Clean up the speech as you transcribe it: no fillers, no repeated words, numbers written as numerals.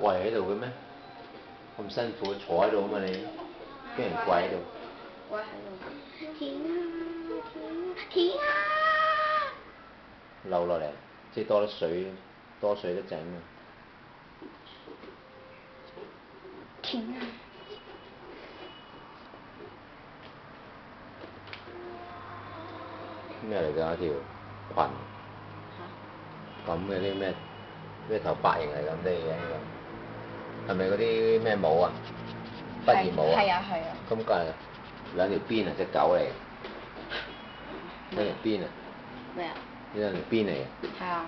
跪喺度嘅咩？咁辛苦坐喺度啊嘛你，邊人跪喺度？跪喺度。停啊！停啊！流落嚟，即係多水得滯啊！停啊！咩嚟㗎？條裙咁嘅啲咩頭髮型嚟咁啲嘢呢個？係咪嗰啲咩帽啊？畢業帽啊？係啊係啊。咁隔離兩條邊啊，隻狗嚟嘅。兩條邊啊？咩啊？呢兩條邊嚟嘅。係啊。